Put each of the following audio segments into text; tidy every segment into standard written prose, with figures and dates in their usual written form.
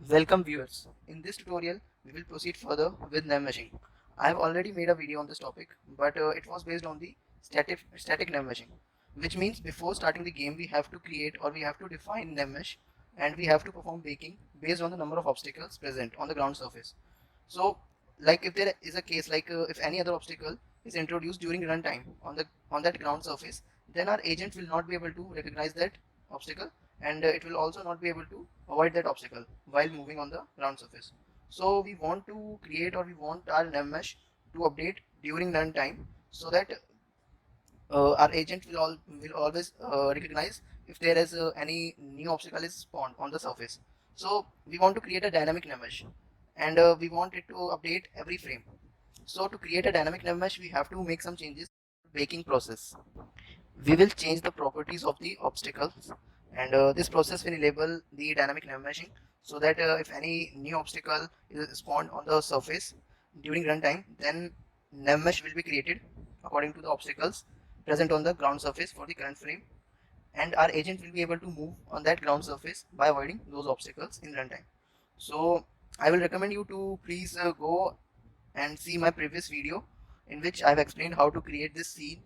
Welcome viewers. In this tutorial, we will proceed further with name meshing. I have already made a video on this topic, but it was based on the static name meshing, which means before starting the game, we have to create or we have to define name mesh, and we have to perform baking based on the number of obstacles present on the ground surface. So, like if there is a case like if any other obstacle is introduced during runtime on that ground surface, then our agent will not be able to recognize that obstacle, and it will also not be able to avoid that obstacle while moving on the ground surface. So we want to create or we want our nmmesh to update during runtime so that our agent will always recognize if there is any new obstacle is spawned on the surface. So we want to create a dynamic nmmesh, and we want it to update every frame. So to create a dynamic nmmesh, we have to make some changes in the baking process. We will change the properties of the obstacles, and this process will enable the dynamic name meshing so that if any new obstacle is spawned on the surface during runtime, then name mesh will be created according to the obstacles present on the ground surface for the current frame, and our agent will be able to move on that ground surface by avoiding those obstacles in runtime. So I will recommend you to please go and see my previous video in which I've explained how to create this scene,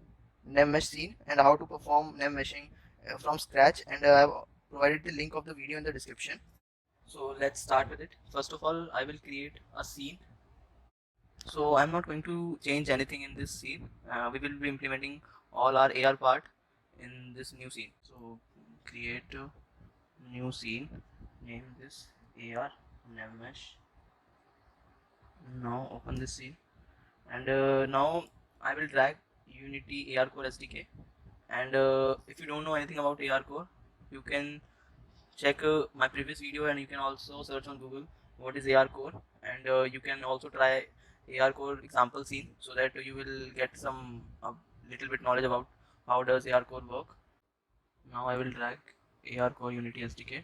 name mesh scene, and how to perform name meshing from scratch, and I've provided the link of the video in the description. So let's start with it. First of all, I will create a scene. So I'm not going to change anything in this scene. We will be implementing all our AR part in this new scene. So create a new scene, name this AR name mesh. Now open this scene, and now I will drag Unity AR Core SDK. And if you don't know anything about AR Core, you can check my previous video, and you can also search on Google what is AR Core, and you can also try AR Core example scene so that you will get some little bit knowledge about how does AR Core work. Now I will drag AR Core Unity SDK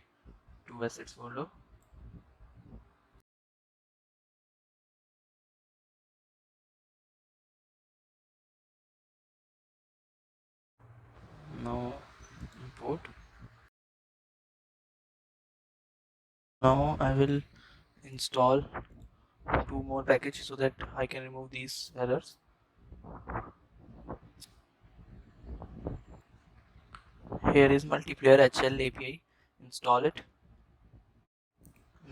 to assets folder. Now import. Now I will install two more packages so that I can remove these errors. Here is multiplayer HL API. Install it.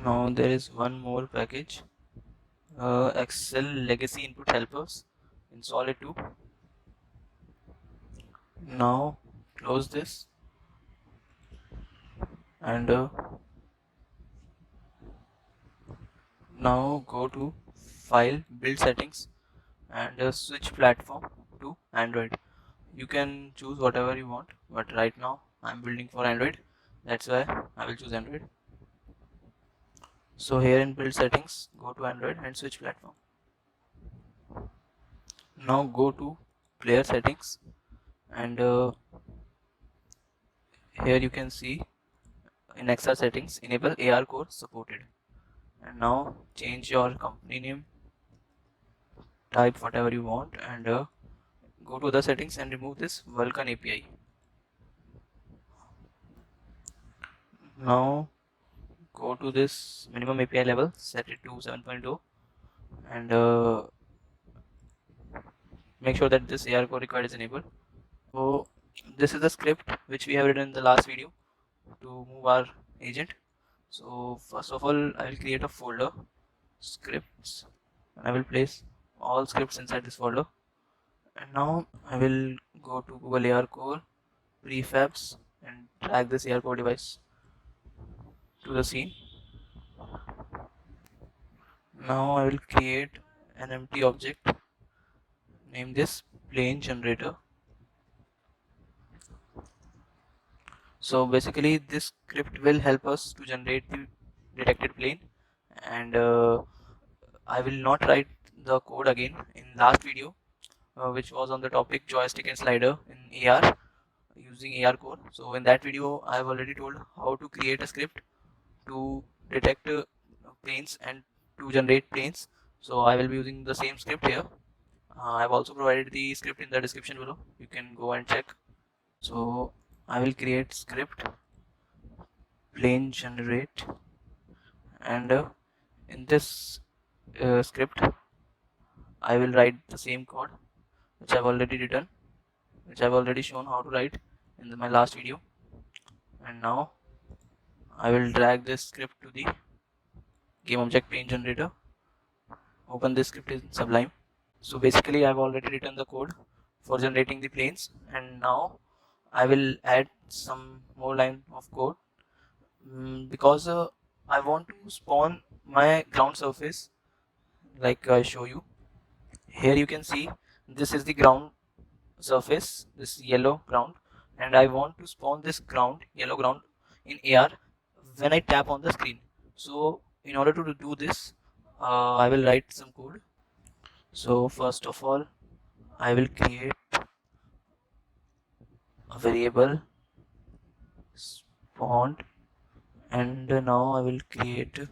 Now there is one more package, Excel Legacy Input Helpers. Install it too. Now close this, and now go to File, Build Settings, and switch platform to Android. You can choose whatever you want, but right now I'm building for Android. That's why I will choose Android. So here in Build Settings, go to Android and switch platform. Now go to Player Settings, and here you can see in XR settings enable AR core supported, and now change your company name, type whatever you want, and go to the settings and remove this Vulkan API. Now go to this minimum API level, set it to 7.0, and make sure that this AR core required is enabled. So this is the script which we have written in the last video to move our agent. So first of all, I will create a folder, scripts, and I will place all scripts inside this folder. And now I will go to Google AR Core prefabs and drag this AR Core device to the scene. Now I will create an empty object, name this plane generator. So basically this script will help us to generate the detected plane, and I will not write the code again in last video, which was on the topic joystick and slider in AR using AR Core. So in that video I have already told how to create a script to detect planes and to generate planes. So I will be using the same script here. I have also provided the script in the description below. You can go and check. So I will create script plane generate, and in this script I will write the same code which I've already written, which I've already shown how to write in my last video. And now I will drag this script to the game object plane generator. Open this script in Sublime. So basically I've already written the code for generating the planes, and now I will add some more line of code because I want to spawn my ground surface like I show you. Here you can see this is the ground surface, this yellow ground, and I want to spawn this ground, yellow ground, in AR when I tap on the screen. So in order to do this, I will write some code. So first of all, I will create a variable spawned, and now I will create a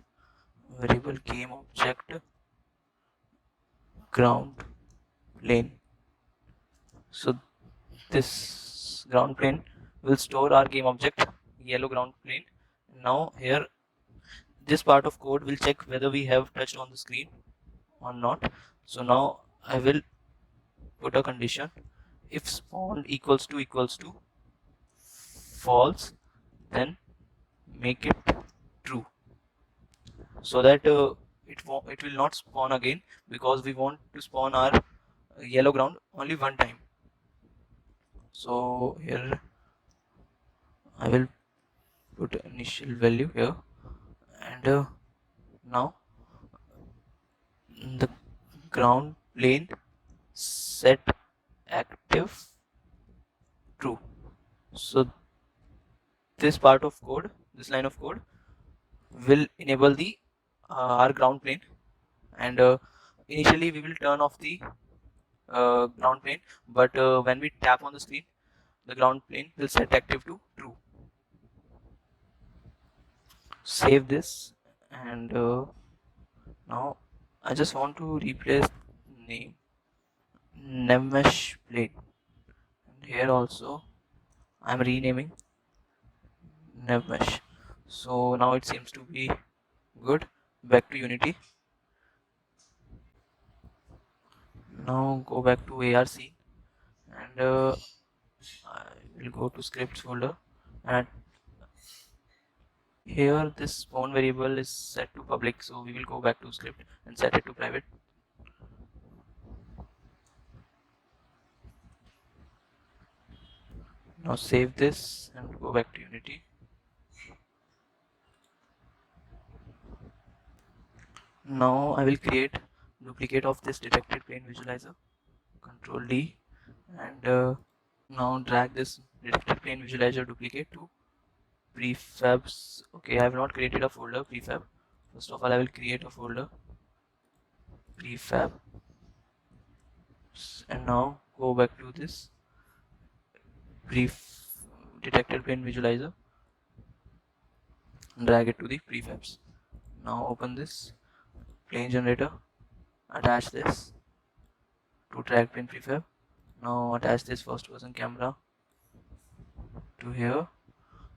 variable game object ground plane. So this ground plane will store our game object yellow ground plane. Now here this part of code will check whether we have touched on the screen or not. So now I will put a condition: if spawn equals to false, then make it true, so that it will not spawn again, because we want to spawn our yellow ground only one time. So here I will put initial value here, and now the ground plane set active true. So this part of code, this line of code will enable the our ground plane, and initially we will turn off the ground plane, but when we tap on the screen, the ground plane will set active to true. Save this, and now I just want to replace name Nevmesh plane, and here also I'm renaming Nevmesh. So now it seems to be good. Back to Unity. Now go back to ARC, and I will go to scripts folder, and here this spawn variable is set to public, so we will go back to script and set it to private. Now save this and go back to Unity. Now I will create duplicate of this detected plane visualizer. Control D, and now drag this detected plane visualizer duplicate to prefabs. Okay, I have not created a folder prefab. First of all, I will create a folder prefab, and now go back to this detected plane visualizer, drag it to the prefabs. Now open this plane generator, attach this to track plane prefab. Now attach this first person camera to here,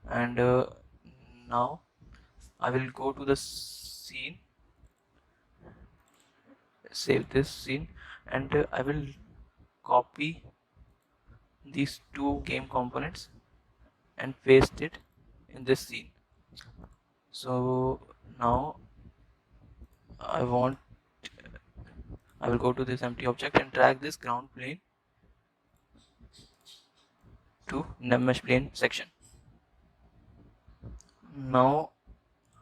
and now I will go to the scene, save this scene, and I will copy these two game components and paste it in this scene. So now I will go to this empty object and drag this ground plane to Nevmesh plane section. Now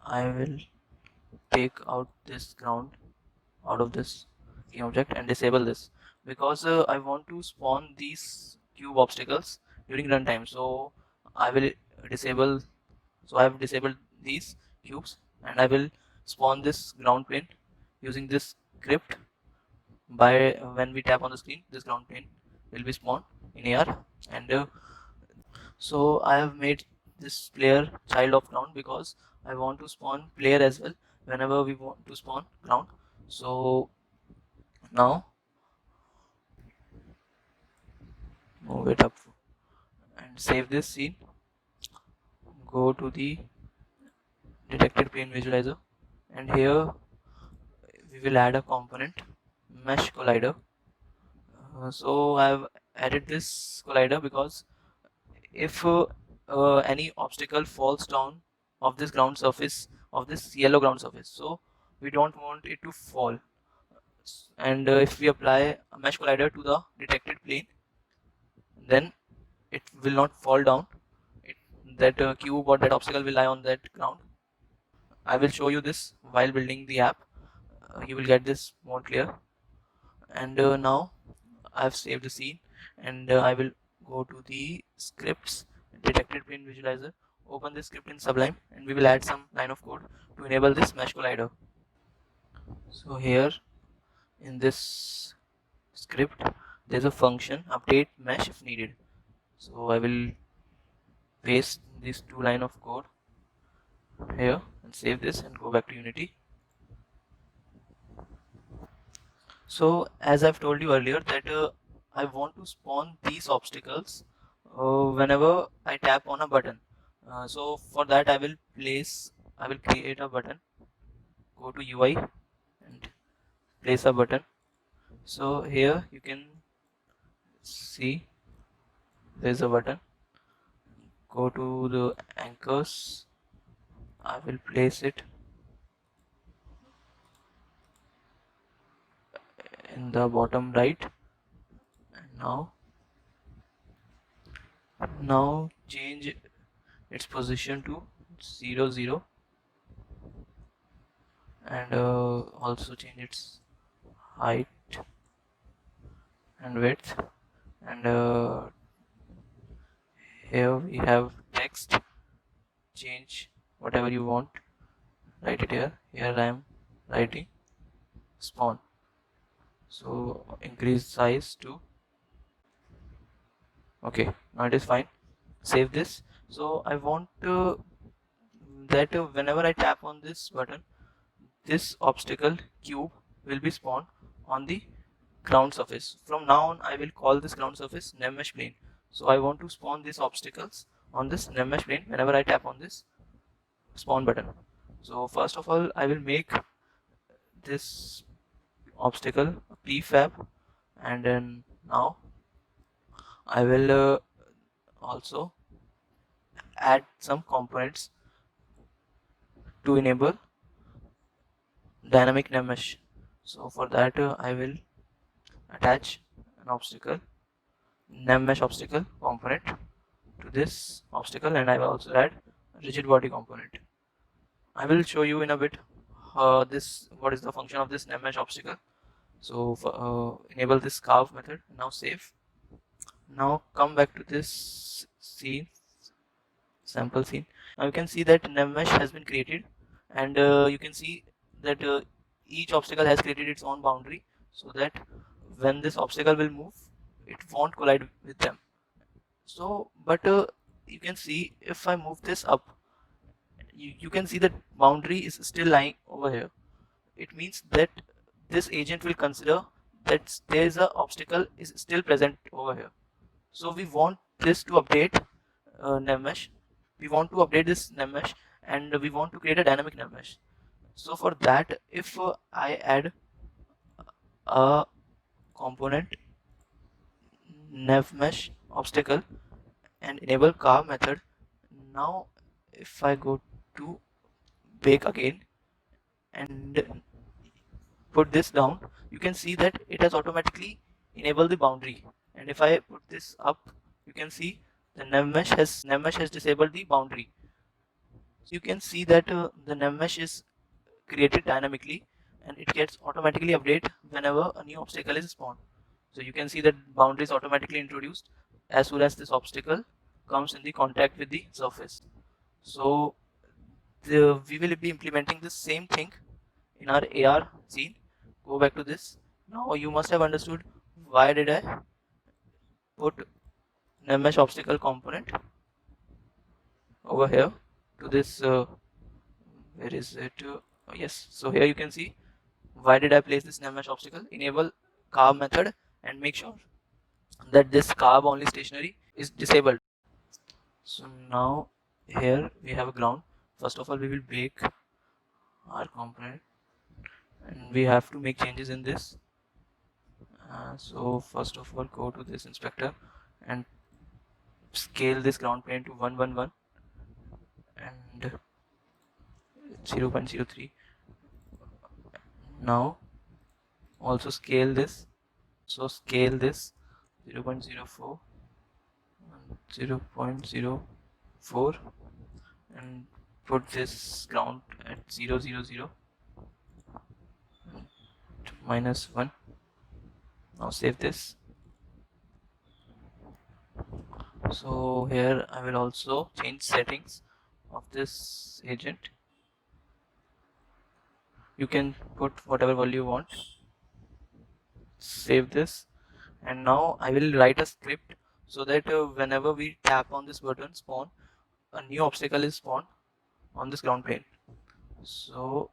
I will take out this ground out of this game object and disable this, because I want to spawn these cube obstacles during runtime. So I will disable, so I have disabled these cubes, and I will spawn this ground plane using this script. By when we tap on the screen, this ground plane will be spawned in AR, and so I have made this player child of ground because I want to spawn player as well whenever we want to spawn ground. So now move it up and save this scene. Go to the detected plane visualizer and here we will add a component mesh collider. So I've added this collider because if any obstacle falls down of this ground surface, of this yellow ground surface, so we don't want it to fall. And if we apply a mesh collider to the detected plane, then it will not fall down. That cube or that obstacle will lie on that ground. I will show you this while building the app. You will get this more clear. And now I've saved the scene, and I will go to the scripts, detected plane visualizer, open this script in Sublime, and we will add some line of code to enable this mesh collider. So here in this script there's a function update mesh if needed. So I will paste these two line of code here and save this and go back to Unity. So as I've told you earlier that I want to spawn these obstacles whenever I tap on a button. So for that I will create a button, go to UI and place a button. So here you can see there's a button. Go to the anchors, I will place it in the bottom right, and now change its position to 0 0, and also change its height and width, and here we have text, change whatever you want, write it here. I am writing spawn, so increase size to, okay, now it is fine. Save this. So I want that whenever I tap on this button, this obstacle cube will be spawned on the ground surface. From now on I will call this ground surface NemMesh plane. So I want to spawn these obstacles on this NemMesh plane whenever I tap on this spawn button. So first of all I will make this obstacle a prefab, and then now I will also add some components to enable dynamic NemMesh. So for that I will attach an obstacle NemMesh obstacle component to this obstacle, and I will also add a rigid body component. I will show you in a bit what is the function of this NemMesh obstacle. So enable this carve method. Now save. Now come back to this scene, sample scene. Now you can see that NemMesh has been created, and you can see that each obstacle has created its own boundary, so that when this obstacle will move, it won't collide with them. So but you can see if I move this up, you can see that boundary is still lying over here. It means that this agent will consider that there is a obstacle is still present over here. So we want this to update NemMesh. We want to update this NemMesh, and we want to create a dynamic NemMesh. So for that, if I add a component NevMesh obstacle and enable carve method, now if I go to bake again and put this down, you can see that it has automatically enabled the boundary. And if I put this up, you can see the NemMesh has disabled the boundary. So you can see that the NemMesh is created dynamically, and it gets automatically update whenever a new obstacle is spawned. So you can see that boundary is automatically introduced as soon as this obstacle comes in the contact with the surface. So we will be implementing the same thing in our AR scene. Go back to this. Now you must have understood why did I put NemMesh obstacle component over here to this where is it? Yes, so here you can see why did I place this NemMesh obstacle. Enable carve method and make sure that this carve only stationary is disabled. So now here we have a ground. First of all we will bake our component, and we have to make changes in this. So first of all, go to this inspector and scale this ground plane to 111 and 0.03. Now also scale this, so scale this 0.04 and 0.04 and put this ground at 000 and -1. Now save this. So here I will also change settings of this agent. You can put whatever value you want. Save this, and now I will write a script so that whenever we tap on this button spawn, a new obstacle is spawned on this ground plane. So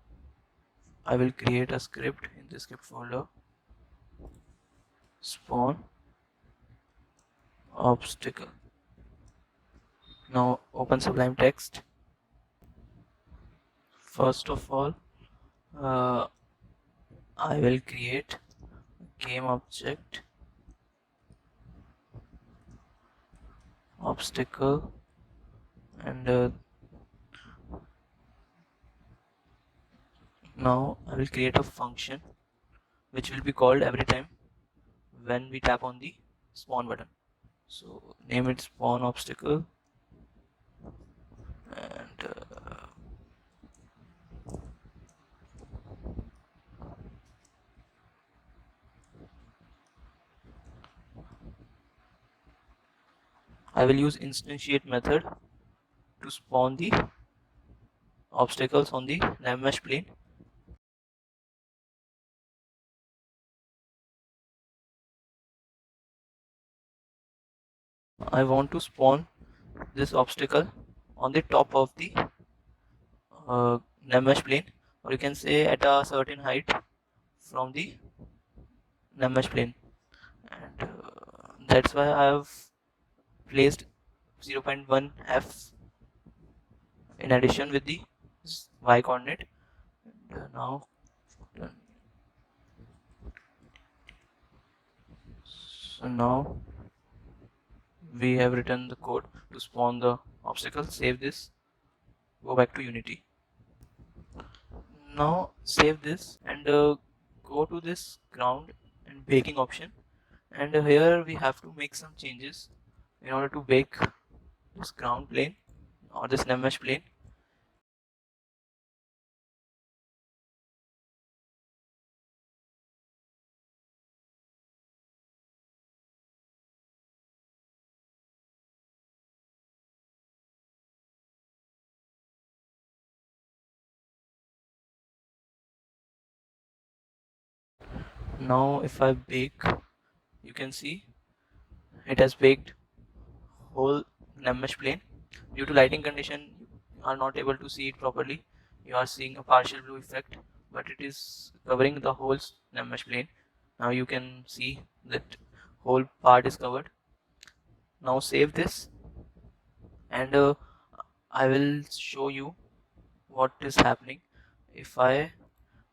I will create a script in the script folder, spawn obstacle. Now open Sublime Text. First of all, I will create a game object obstacle, and now I will create a function which will be called every time when we tap on the spawn button. So name it spawn obstacle, and I will use instantiate method to spawn the obstacles on the NavMesh plane. I want to spawn this obstacle on the top of the NavMesh plane, or you can say at a certain height from the NavMesh plane, and that's why I have placed 0.1 f in addition with the y coordinate. And now so now we have written the code to spawn the obstacle. Save this, go back to Unity. Now save this and go to this ground and baking option, and here we have to make some changes in order to bake this ground plane or this NavMesh plane. Now if I bake, you can see it has baked whole NavMesh plane. Due to lighting condition, you are not able to see it properly. You are seeing a partial blue effect, but it is covering the whole NavMesh plane. Now you can see that whole part is covered. Now save this, and I will show you what is happening if I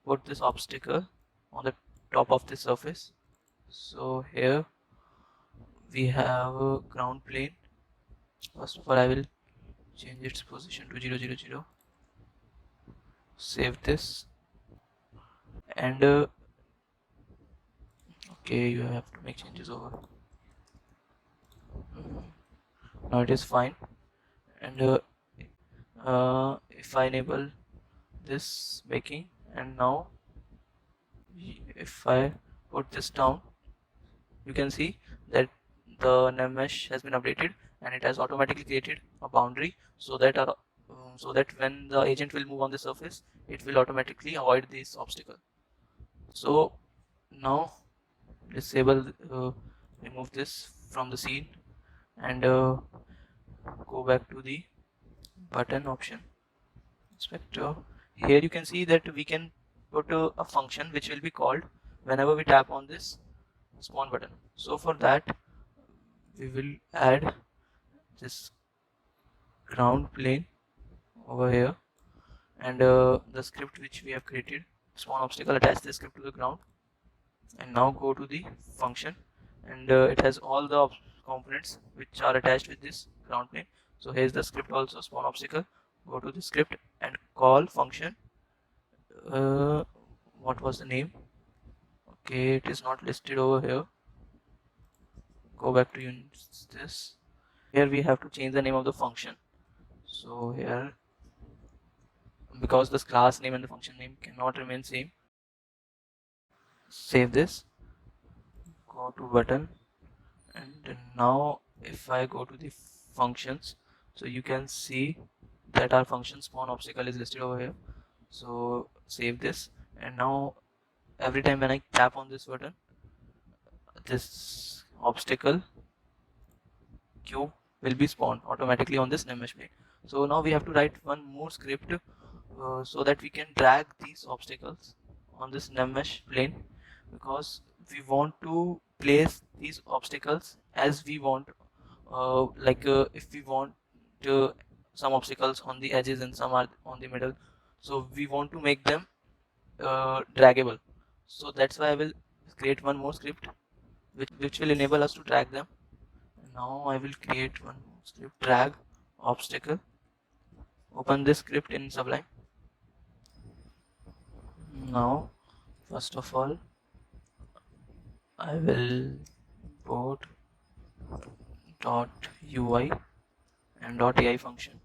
put this obstacle on the top of the surface. So here we have a ground plane. First of all, I will change its position to 000. Save this, and okay, you have to make changes over. Now it is fine, and if I enable this baking, and now if I put this down, you can see that the NavMesh has been updated and it has automatically created a boundary so that when the agent will move on the surface, it will automatically avoid this obstacle. So now disable, remove this from the scene, and go back to the button option inspector. Here you can see that we can put a function which will be called whenever we tap on this spawn button. So for that we will add this ground plane over here, and the script which we have created, spawn obstacle, attach the script to the ground, and now go to the function, and it has all the components which are attached with this ground plane. So here's the script also, spawn obstacle. Go to the script and call function. uh, what was the name? Okay, it is not listed over here. Go back to this. Here we have to change the name of the function. So here, because this class name and the function name cannot remain same, save this, go to button, and now if I go to the functions, so you can see that our function spawn obstacle is listed over here. So save this, and now every time when I tap on this button, this obstacle cube will be spawned automatically on this NumMesh plane. So now we have to write one more script so that we can drag these obstacles on this NumMesh plane, because we want to place these obstacles as we want. If we want uh, some obstacles on the edges and some are on the middle, so we want to make them draggable. So that's why I will create one more script which will enable us to drag them. Now I will create one more script, drag obstacle. Open this script in Sublime. Now first of all I will import .ui and .ai function,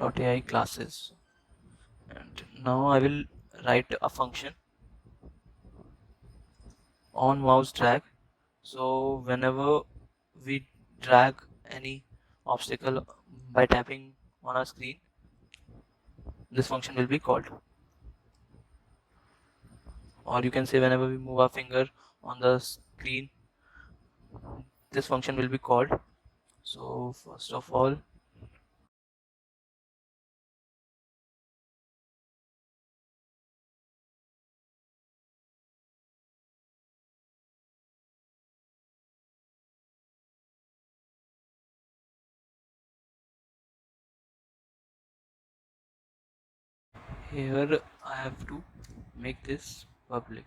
.ai classes, and now I will write a function on mouse drag. So whenever we drag any obstacle by tapping on our screen, this function will be called. Or you can say whenever we move our finger on the screen, this function will be called. So first of all, here I have to make this public.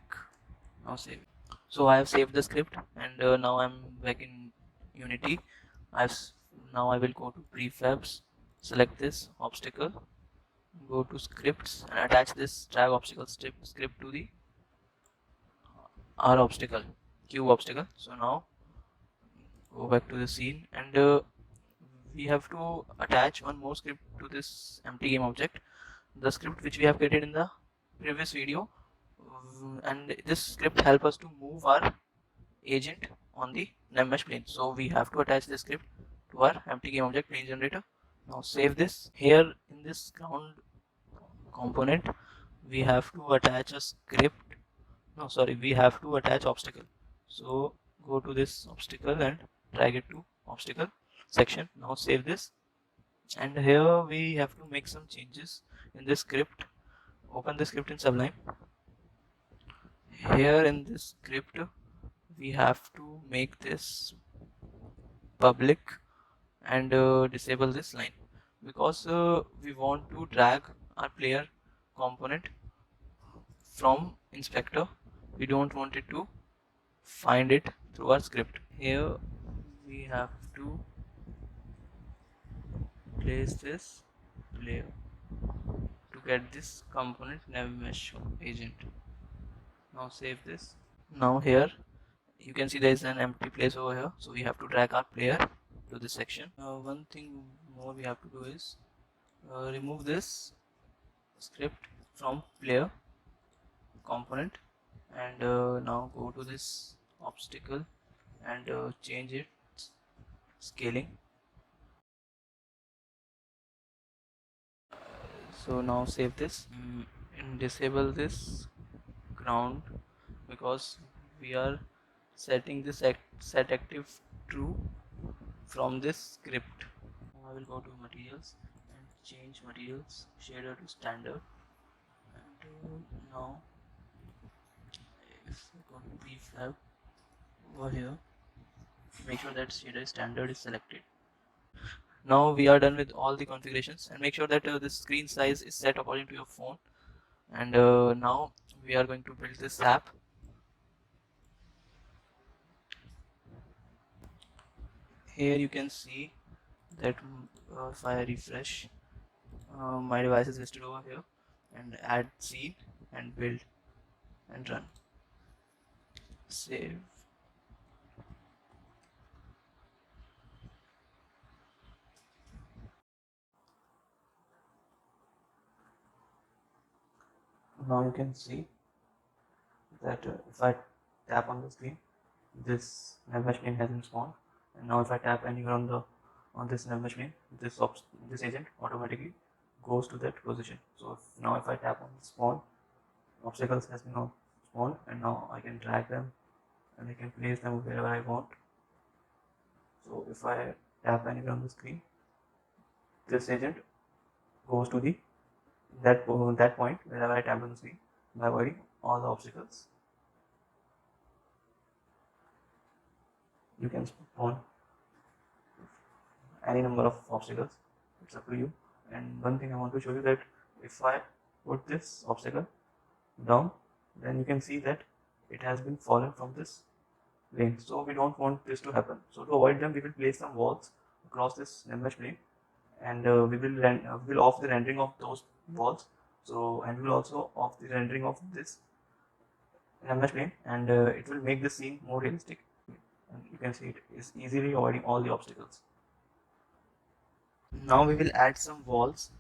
Now save it. So I have saved the script, and now I'm back in Unity. I've Now I will go to prefabs, select this obstacle, go to scripts, and attach this drag obstacle script to the R obstacle, cube obstacle. So now go back to the scene, and we have to attach one more script to this empty game object, the script which we have created in the previous video. And this script help us to move our agent on the NumMesh plane. So we have to attach this script to our empty game object plane generator. Now save this. Here in this ground component, we have to attach a script. No, sorry, we have to attach obstacle. So go to this obstacle and drag it to obstacle section. Now save this, and here we have to make some changes in this script. Open the script in Sublime. Here in this script we have to make this public and disable this line, because we want to drag our player component from inspector. We don't want it to find it through our script. Here we have to place this player to get this component NavMesh agent. Now save this. Now here you can see there is an empty place over here, so we have to drag our player to this section. One thing more we have to do is remove this script from player component, and now go to this obstacle and change its scaling. So now save this, and disable this ground, because we are setting this set active true from this script. I will go to materials and change materials shader to standard, and now if I go to prefab over here, make sure that shader standard is selected. Now we are done with all the configurations, and make sure that the screen size is set according to your phone. And now we are going to build this app. Here you can see that if I refresh, my device is listed over here, and add scene and build and run. Save. Now you can see that if I tap on the screen, this mesh plane has been spawned, and now if I tap anywhere on this mesh plane, this agent automatically goes to that position. So now if I tap on the spawn, obstacles has been now spawned, and now I can drag them and I can place them wherever I want. So if I tap anywhere on the screen, this agent goes to that point wherever I tap on the screen by avoiding all the obstacles. You can spawn any number of obstacles, it's up to you. And one thing I want to show you, that if I put this obstacle down, then you can see that it has been fallen from this plane. So we don't want this to happen. So to avoid them, we will place some walls across this mesh plane, and we will off the rendering of those walls. So, and we will also off the rendering of this mesh plane, and it will make the scene more realistic. And you can see it is easily avoiding all the obstacles. Now we will add some walls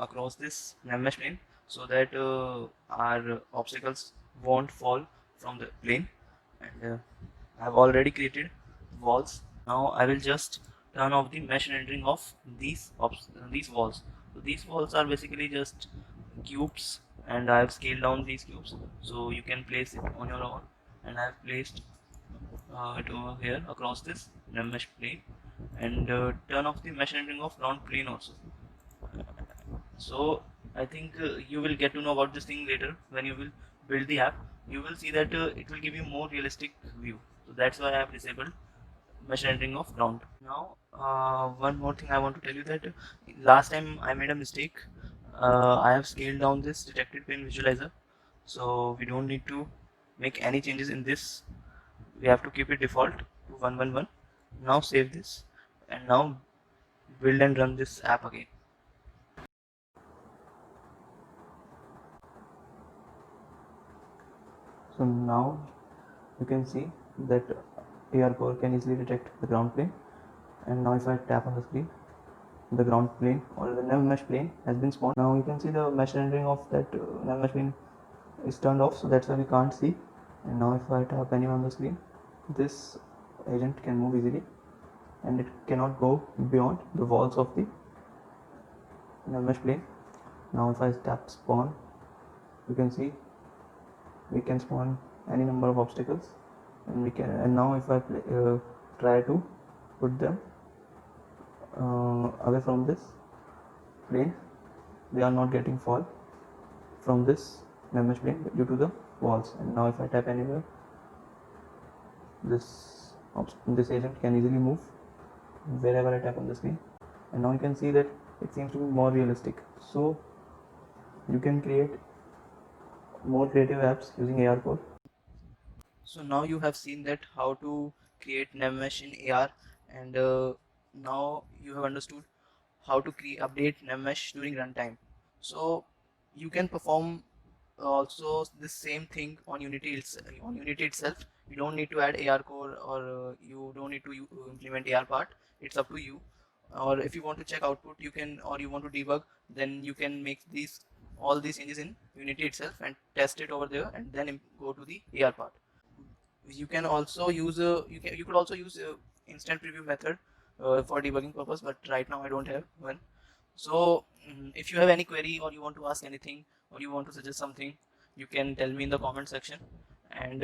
across this mesh plane, so that our obstacles won't fall from the plane. And I have already created walls. Now I will just turn off the mesh rendering of these walls. So these walls are basically just cubes, and I have scaled down these cubes so you can place it on your own. And I have placed it over here across this mesh plane, and turn off the mesh rendering of ground plane also. So I think you will get to know about this thing later when you will build the app. You will see that it will give you more realistic view. So that's why I have disabled mesh rendering of ground. Now one more thing I want to tell you, that last time I made a mistake. I have scaled down this detected pane visualizer, so we don't need to make any changes in this. We have to keep it default to 111. Now save this, and now build and run this app again. So now you can see that AR core can easily detect the ground plane, and now if I tap on the screen, the ground plane or the nav mesh plane has been spawned. Now you can see the mesh rendering of that nav mesh plane is turned off, so that's why we can't see. And now if I tap anywhere on the screen, this agent can move easily, and it cannot go beyond the walls of the nav mesh plane. Now if I tap spawn, you can see we can spawn any number of obstacles, and now if I try to put them away from this plane, they are not getting fall from this mesh plane due to the walls. And now if I tap anywhere, this agent can easily move wherever I tap on the screen. And now you can see that it seems to be more realistic. So you can create more creative apps using AR core. So now you have seen that how to create NavMesh in AR, and now you have understood how to update NavMesh during runtime. So you can perform also the same thing on Unity itself. You don't need to add AR core, or you don't need to implement AR part. It's up to you. Or if you want to check output, you can, or you want to debug, then you can make all these changes in Unity itself and test it over there, and then go to the AR part. You can also use you could also use instant preview method for debugging purpose, but right now I don't have one. So if you have any query, or you want to ask anything, or you want to suggest something, you can tell me in the comment section. And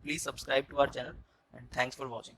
please subscribe to our channel, and thanks for watching.